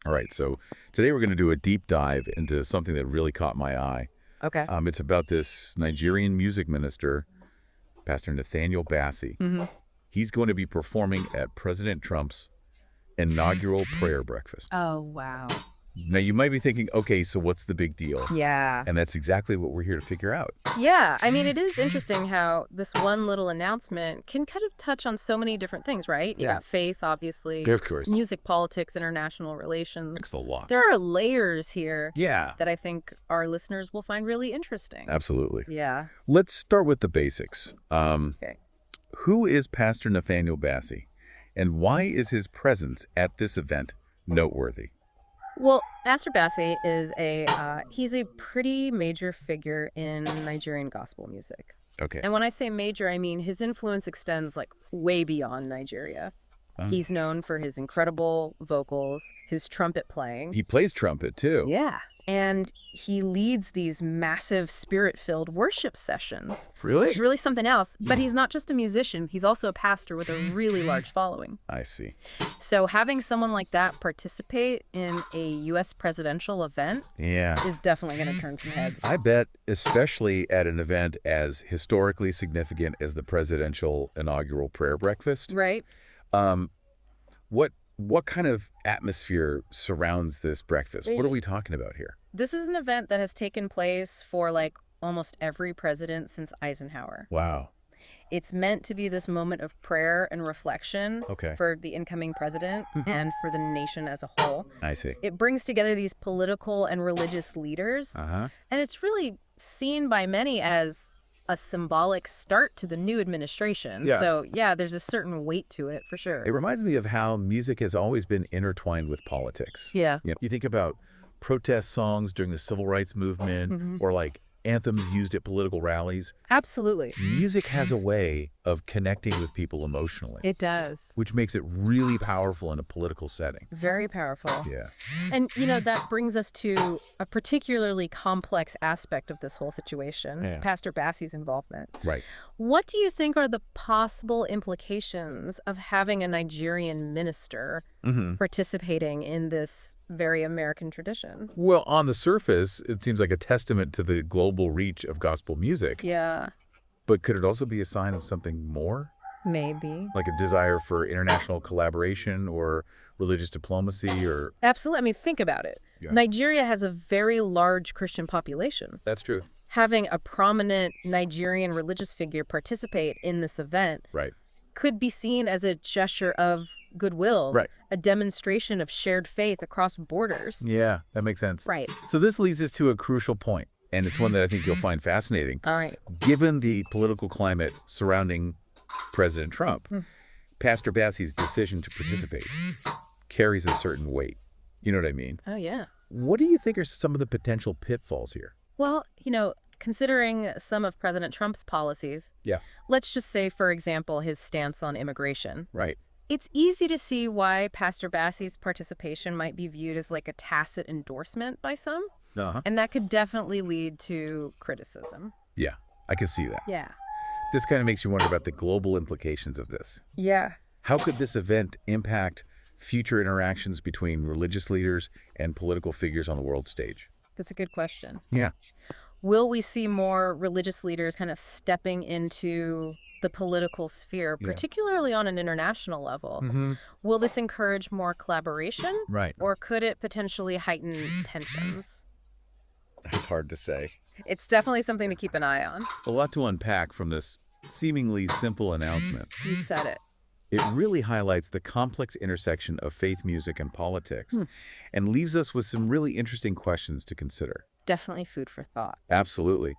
All right, so today we're going to do a deep dive into something that really caught my eye. Okay. It's about this Nigerian music minister, Pastor Nathaniel Bassey. He's going to be performing at President Trump's inaugural prayer breakfast. Oh, wow. Now, you might be thinking, okay, so what's the big deal? Yeah. And that's exactly what we're here to figure out. Yeah. I mean, it is interesting how this one little announcement can kind of touch on so many different things, right? You got faith, obviously. Yeah, of course. Music, politics, international relations. Thanks a lot. There are layers here Yeah. that I think our listeners will find really interesting. Absolutely. Yeah. Let's start with the basics. Okay. Who is Pastor Nathaniel Bassey, and why is his presence at this event noteworthy? Well, Pastor Bassey is he's a pretty major figure in Nigerian gospel music. Okay. And when I say major, I mean his influence extends like way beyond Nigeria. He's known for his incredible vocals, his trumpet playing. He plays trumpet, too. Yeah. And he leads these massive spirit-filled worship sessions. Really? Which is really something else. But he's not just a musician. He's also a pastor with a really large following. I see. So having someone like that participate in a U.S. presidential event is definitely going to turn some heads. I bet, especially at an event as historically significant as the presidential inaugural prayer breakfast. Right. What kind of atmosphere surrounds this breakfast? What are we talking about here? This is an event that has taken place for like almost every president since Eisenhower. Wow. It's meant to be this moment of prayer and reflection for the incoming president and for the nation as a whole. I see. It brings together these political and religious leaders, and it's really seen by many as a symbolic start to the new administration. Yeah. So, yeah, there's a certain weight to it, for sure. It reminds me of how music has always been intertwined with politics. Yeah. You think about protest songs during the civil rights movement or like anthems used at political rallies. Absolutely. Music has a way of connecting with people emotionally. It does. Which makes it really powerful in a political setting. Very powerful. Yeah. And, that brings us to a particularly complex aspect of this whole situation, Pastor Bassey's involvement. Right. What do you think are the possible implications of having a Nigerian minister participating in this very American tradition? Well, on the surface, it seems like a testament to the global reach of gospel music. Yeah. But could it also be a sign of something more? Maybe. Like a desire for international collaboration or religious diplomacy or... Absolutely. I mean, think about it. Yeah. Nigeria has a very large Christian population. That's true. Having a prominent Nigerian religious figure participate in this event could be seen as a gesture of goodwill, a demonstration of shared faith across borders. Yeah, that makes sense. Right. So this leads us to a crucial point, and it's one that I think you'll find fascinating. All right. Given the political climate surrounding President Trump, Pastor Bassey's decision to participate carries a certain weight. You know what I mean? Oh, yeah. What do you think are some of the potential pitfalls here? Well, considering some of President Trump's policies, let's just say, for example, his stance on immigration. Right. It's easy to see why Pastor Bassey's participation might be viewed as like a tacit endorsement by some. And that could definitely lead to criticism. Yeah, I can see that. Yeah. This kind of makes you wonder about the global implications of this. Yeah. How could this event impact future interactions between religious leaders and political figures on the world stage? That's a good question. Yeah. Will we see more religious leaders kind of stepping into the political sphere, particularly on an international level? Will this encourage more collaboration? Right. Or could it potentially heighten tensions? It's hard to say. It's definitely something to keep an eye on. A lot to unpack from this seemingly simple announcement. You said it. It really highlights the complex intersection of faith, music, and politics, and leaves us with some really interesting questions to consider. Definitely food for thought. Absolutely.